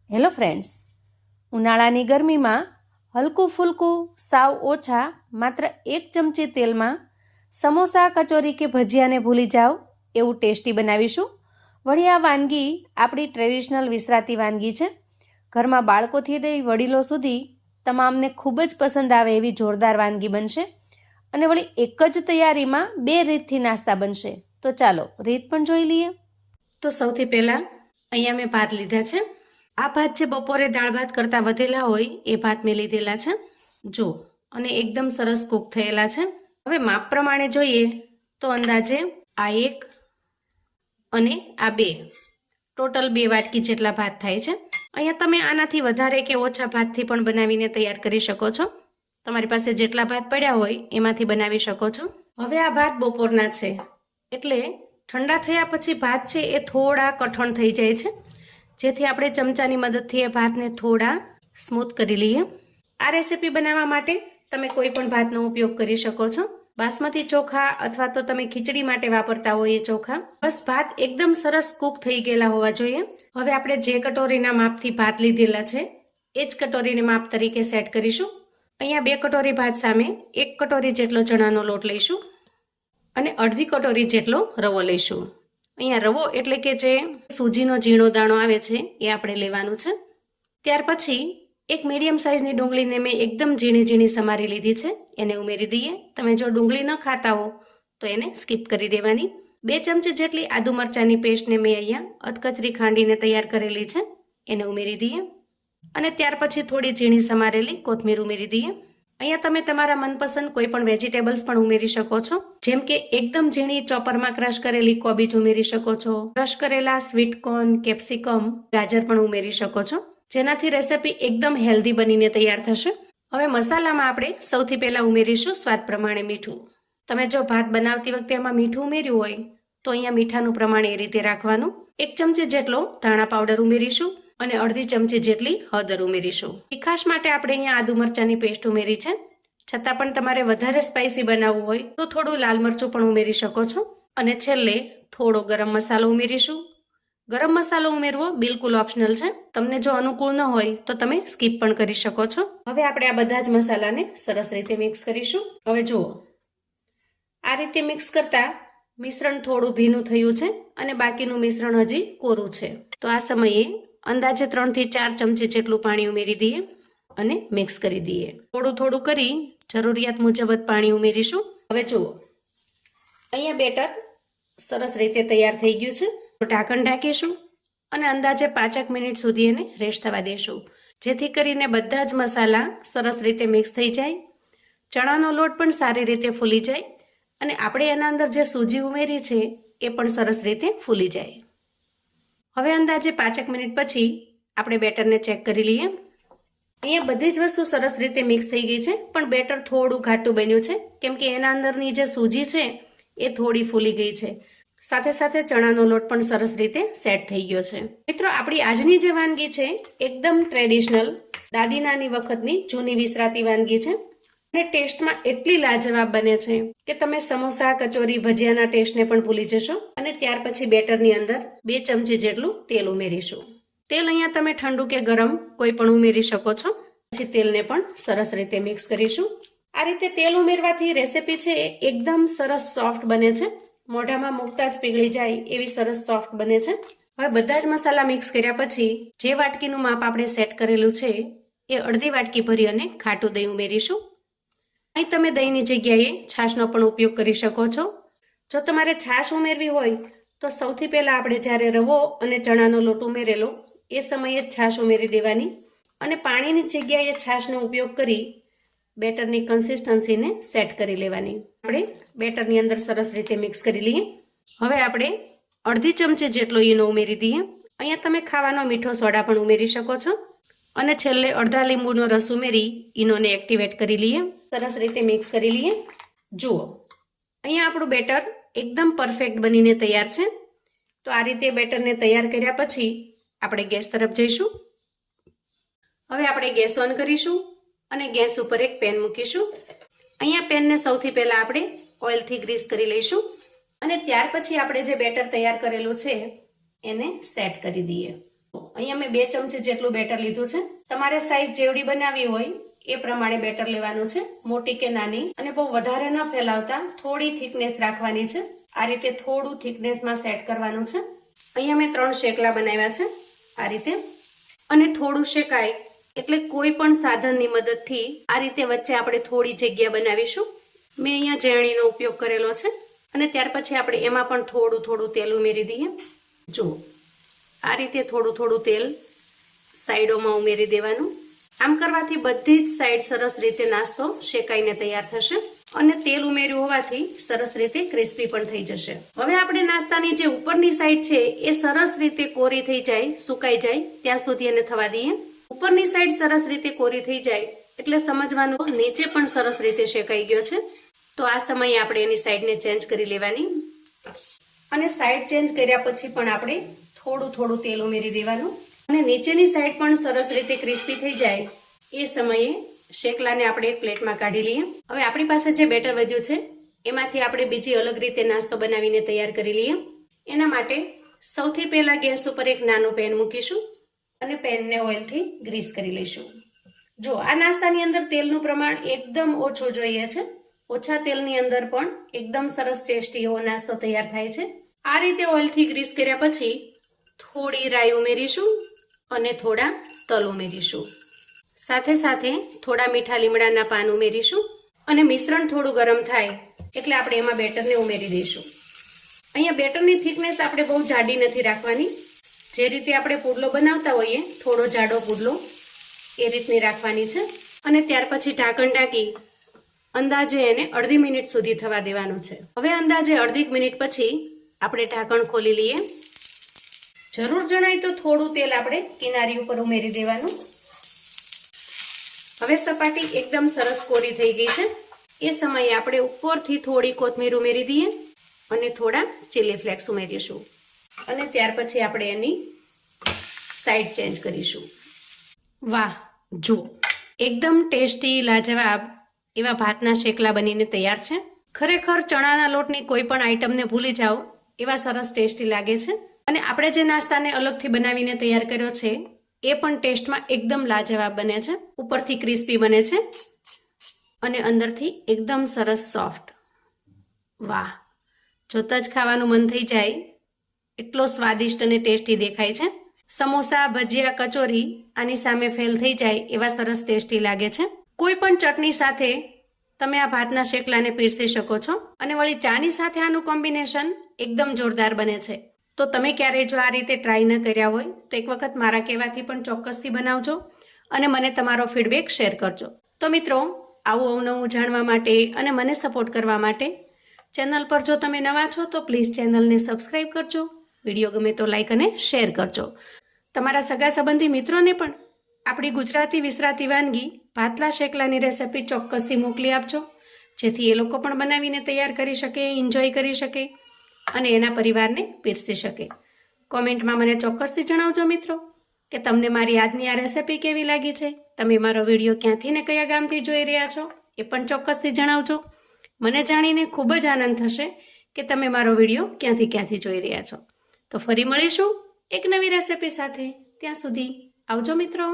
Hello friends, ઉનાળાની ગરમીમાં હલકું ફૂલકું સાવ ઓછા માત્ર 1 ચમચી તેલમાં સમોસા, કચોરી કે ભજીયાને ભૂલી જાઓ એવું ટેસ્ટી બનાવીશું. વળી આ વાનગી આપણી ટ્રેડિશનલ વિસરાતી વાનગી છે. ઘરમાં બાળકોથી લઈ વડીલો સુધી તમામને ખૂબ જ પસંદ આવે એવી જોરદાર વાનગી બનશે અને વળી એક જ તૈયારીમાં 2 રીતથી નાસ્તા બનશે. તો ચાલો રીત પણ જોઈ લઈએ. તો સૌથી પહેલાં અહીંયા મેં ભાત લીધા છે. આ ભાત જે બપોરે દાળ ભાત કરતાં વધેલા હોય એ ભાત મેં લીધેલા છે જો, અને એકદમ સરસ કૂક થયેલા છે. હવે માપ પ્રમાણે જોઈએ તો અંદાજે આ 1 અને આ 2 ટોટલ 2 વાટકી જેટલા ભાત થાય છે. અહીંયા તમે આનાથી વધારે કે ઓછા ભાતથી પણ બનાવીને તૈયાર કરી શકો છો. તમારી પાસે જેટલા ભાત પડ્યા હોય એમાંથી બનાવી શકો છો. હવે આ ભાત બપોરના છે એટલે ઠંડા થયા પછી ભાત છે એ થોડા કઠણ થઈ જાય છે, જેથી આપણે ચમચાની મદદથી એ ભાતને થોડા સ્મૂથ કરી લઈએ. આ રેસીપી બનાવવા માટે તમે કોઈ પણ ભાતનો ઉપયોગ કરી શકો છો. બાસમતી ચોખા અથવા તો તમે ખીચડી માટે વાપરતા હોય એ ચોખા. બસ ભાત એકદમ સરસ કૂક થઈ ગયેલા હોવા જોઈએ. હવે આપણે જે કટોરીના માપથી ભાત લીધેલા છે એ જ કટોરીને માપ તરીકે સેટ કરીશું. અહીંયા 2 કટોરી ભાત સામે 1 કટોરી જેટલો ચણાનો લોટ લઈશું અને અડધી કટોરી જેટલો રવો લઈશું. અહીંયા રવો એટલે કે જે સૂજીનો ઝીણો દાણો આવે છે એ આપણે લેવાનું છે. ત્યાર પછી એક મીડિયમ સાઇઝની ડુંગળીને મેં એકદમ ઝીણી ઝીણી સમારી લીધી છે, એને ઉમેરી દઈએ. તમે જો ડુંગળી ન ખાતા હો તો એને સ્કીપ કરી દેવાની. 2 ચમચી જેટલી આદુ મરચાંની પેસ્ટને મેં અહીંયા અધકચરી ખાંડીને તૈયાર કરેલી છે, એને ઉમેરી દઈએ અને ત્યાર પછી થોડી ઝીણી સમારેલી કોથમીર ઉમેરી દઈએ. અહીંયા તમે તમારા મનપસંદ કોઈ પણ વેજીટેબલ્સ પણ ઉમેરી શકો છો, જેમ કે એકદમ ઝીણી ચોપરમાં ક્રશ કરેલી કોબીજ ઉમેરી શકો છો, ક્રશ કરેલા સ્વીટ કોર્ન, કેપ્સિકમ, ગાજર પણ ઉમેરી શકો છો, જેનાથી રેસીપી એકદમ હેલ્ધી બનીને તૈયાર થશે. હવે મસાલામાં આપણે સૌથી પહેલા ઉમેરીશું સ્વાદ પ્રમાણે મીઠું. તમે જો ભાત બનાવતી વખતે એમાં મીઠું ઉમેર્યું હોય તો અહીંયા મીઠાનું પ્રમાણ એ રીતે રાખવાનું. 1 ચમચી જેટલો ધાણા પાવડર ઉમેરીશું અને અડધી ચમચી જેટલી હળદર ઉમેરીશું. તીખાશ માટે આપણે અહીંયા આદુ મરચાંની પેસ્ટ ઉમેરી છે. છતાં પણ તમારે વધારે સ્પાઇસી બનાવવું હોય તો થોડું લાલ મરચું પણ ઉમેરી શકો છો. અને છેલ્લે થોડો ગરમ મસાલો ઉમેરીશું. ગરમ મસાલો ઉમેરવો બિલકુલ ઓપ્શનલ છે. તમને જો અનુકૂળ ન હોય તો તમે સ્કીપ પણ કરી શકો છો. હવે આપણે આ બધા જ મસાલાને સરસ રીતે મિક્સ કરીશું. હવે જુઓ, આ રીતે મિક્સ કરતા મિશ્રણ થોડું ભીનું થયું છે અને બાકીનું મિશ્રણ હજી કોરું છે. તો આ સમયે અંદાજે 3 થી 4 ચમચી જેટલું પાણી ઉમેરી દઈએ અને મિક્સ કરી દઈએ. થોડું થોડું કરી જરૂરિયાત મુજબ જ પાણી ઉમેરીશું. હવે જુઓ, અહીંયા બેટર સરસ રીતે તૈયાર થઈ ગયું છે. તો ઢાંકણ ઢાંકીશું અને અંદાજે 5 મિનિટ સુધી એને રેસ્ટ થવા દેશું, જેથી કરીને બધા જ મસાલા સરસ રીતે મિક્સ થઈ જાય, ચણાનો લોટ પણ સારી રીતે ફૂલી જાય અને આપણે એના અંદર જે સૂજી ઉમેરી છે એ પણ સરસ રીતે ફૂલી જાય. હવે અંદાજે 5 મિનિટ પછી આપણે બેટરને ચેક કરી લઈએ. અહીંયા બધી જ વસ્તુ સરસ રીતે મિક્સ થઈ ગઈ છે, પણ બેટર થોડું ઘાટું બન્યું છે કેમ કે એના અંદરની જે સૂજી છે એ થોડી ફૂલી ગઈ છે. સાથે સાથે ચણાનો લોટ પણ સરસ રીતે સેટ થઈ ગયો છે. મિત્રો, આપણી આજની જે વાનગી છે એકદમ ટ્રેડિશનલ દાદી નાની વખતની જૂની વિસરાતી વાનગી છે અને ટેસ્ટમાં એટલી લાજવાબ બને છે કે તમે સમોસા, કચોરી, ભજીયાના ટેસ્ટને પણ ભૂલી જશો. અને ત્યાર પછી બેટરની અંદર 2 ચમચી જેટલું તેલ ઉમેરીશું. તેલ અહીંયા તમે ઠંડુ કે ગરમ કોઈ પણ ઉમેરી શકો છો. પછી તેલને પણ સરસ રીતે મિક્સ કરીશું. આ રીતે તેલ ઉમેરવાથી રેસીપી છે એ એકદમ સરસ સોફ્ટ બને છે, મોઢામાં મૂકતા જ પીગળી જાય એવી સરસ સોફ્ટ બને છે. હવે બધા જ મસાલા મિક્સ કર્યા પછી જે વાટકીનું માપ આપણે સેટ કરેલું છે એ અડધી વાટકી ભરી અને ખાટું દહીં ઉમેરીશું. અહીં તમે દહીંની જગ્યાએ છાશનો પણ ઉપયોગ કરી શકો છો. જો તમારે છાશ ઉમેરવી હોય તો સૌથી પહેલાં આપણે જ્યારે રવો અને ચણાનો લોટ ઉમેરેલો એ સમયે જ છાશ ઉમેરી દેવાની અને પાણીની જગ્યાએ છાશનો ઉપયોગ કરી બેટરની કન્સિસ્ટન્સીને સેટ કરી લેવાની. આપણે બેટરની અંદર સરસ રીતે મિક્સ કરી લઈએ. હવે આપણે અડધી ચમચી જેટલો ઈનો ઉમેરી દઈએ. અહીંયા તમે ખાવાનો મીઠો સોડા પણ ઉમેરી શકો છો અને છેલ્લે અડધા લીંબુનો રસ ઉમેરી ઈનોને એક્ટિવેટ કરી લઈએ. સરસ રીતે મિક્સ કરી લઈએ. જુઓ, અહીંયા આપણું બેટર એકદમ પરફેક્ટ બનીને તૈયાર છે. તો આ રીતે બેટરને તૈયાર કર્યા પછી આપણે ગેસ તરફ જઈશું. હવે આપણે ગેસ ઓન કરીશું અને ગેસ ઉપર એક પેન મૂકીશું. અહીંયા પેનને સૌથી પહેલાં આપણે ઓઇલથી ગ્રીસ કરી લઈશું અને ત્યાર પછી આપણે જે બેટર તૈયાર કરેલું છે એને સેટ કરી દઈએ. અહીંયા મેં 2 ચમચી જેટલું બેટર લીધું છે. તમારે સાઈઝ જેવડી બનાવવી હોય એ પ્રમાણે બેટર લેવાનું છે, મોટી કે નાની. અને બહુ વધારે ન ફેલાવતા થોડી થિકનેસ રાખવાની છે. આ રીતે થોડું થિકનેસમાં સેટ કરવાનું છે. અહીંયા મેં 3 શેકલા બનાવ્યા છે આ રીતે. અને થોડું શેકાય એટલે કોઈ પણ સાધનની મદદથી આ રીતે વચ્ચે આપણે થોડી જગ્યા બનાવીશું. મેં અહીંયા ઝેરણીનો ઉપયોગ કરેલો છે. અને ત્યાર પછી આપણે એમાં પણ થોડું તેલ ઉમેરી દઈએ. જુઓ, આ રીતે થોડું તેલ સાઈડોમાં ઉમેરી દેવાનું. આમ કરવાથી બધી જ સાઈડ સરસ રીતે નાસ્તો શેકાઈને તૈયાર થશે અને તેલ ઉમેર્યું હોવાથી સરસ રીતે ક્રિસ્પી પણ થઈ જશે. હવે આપણે નાસ્તાની જે ઉપરની સાઈડ છે એ સરસ રીતે કોરી થઈ જાય, સુકાઈ જાય ત્યાં સુધી એને થવા દઈએ. ઉપરની સાઈડ સરસ રીતે કોરી થઈ જાય એટલે સમજવાનું નીચે પણ સરસ રીતે શેકાઈ ગયો છે. તો આ સમયે આપણે એની સાઈડને ચેન્જ કરી લેવાની. અને સાઈડ ચેન્જ કર્યા પછી પણ આપણે થોડું તેલ ઉમેરી દેવાનું. અને નીચેની સાઈડ પણ સરસ રીતે ક્રિસ્પી થઈ જાય એ સમયે શેકલાને આપણે એક પ્લેટમાં કાઢી લઈએ. હવે આપણી પાસે જે બેટર વધ્યું છે એમાંથી આપણે બીજી અલગ રીતે નાસ્તો બનાવીને તૈયાર કરી લઈએ. એના માટે સૌથી પહેલા ગેસ ઉપર એક નાનું પેન મૂકીશું અને પેનને ઓઇલથી ગ્રીસ કરી લઈશું. જો આ નાસ્તાની અંદર તેલનું પ્રમાણ એકદમ ઓછું જોઈએ છે. ઓછા તેલની અંદર પણ એકદમ સરસ ટેસ્ટી એવો નાસ્તો તૈયાર થાય છે. આ રીતે ઓઇલથી ગ્રીસ કર્યા પછી થોડી રાઈ ઉમેરીશું અને થોડા તલ ઉમેરીશું. સાથે થોડા મીઠા લીમડાના પાન ઉમેરીશું. અને મિશ્રણ થોડું ગરમ થાય એટલે આપણે એમાં બેટરને ઉમેરી દઈશું. અહીંયા બેટરની થિકનેસ આપણે બહુ જાડી નથી રાખવાની. જે રીતે આપણે પુડલો બનાવતા હોઈએ થોડો જાડો પુડલો એ રીતની રાખવાની છે. અને ત્યાર પછી ઢાંકણ ઢાંકી અંદાજે એને અડધી મિનિટ સુધી થવા દેવાનું છે. હવે અંદાજે અડધી મિનિટ પછી આપણે ઢાંકણ ખોલી લઈએ. જરૂર જણાય તો થોડું તેલ આપણે કિનારી ઉપર ઉમેરી દેવાનું. હવે સપાટી એકદમ સરસ કોરી થઈ ગઈ છે. એ સમયે આપણે ઉપરથી થોડી કોથમીર ઉમેરી દઈએ અને થોડા ચીલી ફ્લેક્સ ઉમેરીશું. અને ત્યાર પછી આપણે એની સાઈડ ચેન્જ કરીશું. વાહ, જુઓ, એકદમ ટેસ્ટી લાજવાબ એવા ભાતના શેકલા બનીને તૈયાર છે. ખરેખર ચણાના લોટની કોઈ પણ આઈટમને ભૂલી જાઓ એવા સરસ ટેસ્ટી લાગે છે. અને આપણે જે નાસ્તાને અલગથી બનાવીને તૈયાર કર્યો છે એ પણ ટેસ્ટમાં એકદમ લાજવાબ બને છે. ઉપરથી ક્રિસ્પી બને છે અને અંદરથી એકદમ સરસ સોફ્ટ. વાહ, જોતા જ ખાવાનું મન થઈ જાય એટલો સ્વાદિષ્ટ અને ટેસ્ટી દેખાય છે. સમોસા, ભજીયા, કચોરી આની સામે ફેલ થઈ જાય એવા સરસ ટેસ્ટી લાગે છે. કોઈ પણ ચટણી સાથે તમે આ ભાતના શેકલાને પીરસી શકો છો. અને વળી ચાની સાથે આનું કોમ્બિનેશન એકદમ જોરદાર બને છે. તો તમે ક્યારેય જો આ રીતે ટ્રાય ન કર્યા હોય તો એક વખત મારા કહેવાથી પણ ચોક્કસથી બનાવજો અને મને તમારો ફીડબેક શેર કરજો. તો મિત્રો, આવું અવનવું જાણવા માટે અને મને સપોર્ટ કરવા માટે ચેનલ પર જો તમે નવા છો તો પ્લીઝ ચેનલને સબસ્ક્રાઈબ કરજો. વિડીયો ગમે તો લાઈક અને શેર કરજો. તમારા સગા સંબંધી મિત્રોને પણ આપણી ગુજરાતી વિસરાતી વાનગી ભાતલા શેકલાની રેસિપી ચોક્કસથી મોકલી આપજો, જેથી એ લોકો પણ બનાવીને તૈયાર કરી શકે, એન્જોય કરી શકે અને એના પરિવારને પીરસી શકે. કોમેન્ટમાં મને ચોક્કસથી જણાવજો મિત્રો કે તમને મારી આજની આ રેસિપી કેવી લાગી છે. તમે મારો વિડીયો ક્યાંથી ને કયા ગામથી જોઈ રહ્યા છો એ પણ ચોક્કસથી જણાવજો. મને જાણીને ખૂબ જ આનંદ થશે કે તમે મારો વિડીયો ક્યાંથી જોઈ રહ્યા છો. તો ફરી મળીશું એક નવી રેસિપી સાથે. ત્યાં સુધી આવજો મિત્રો.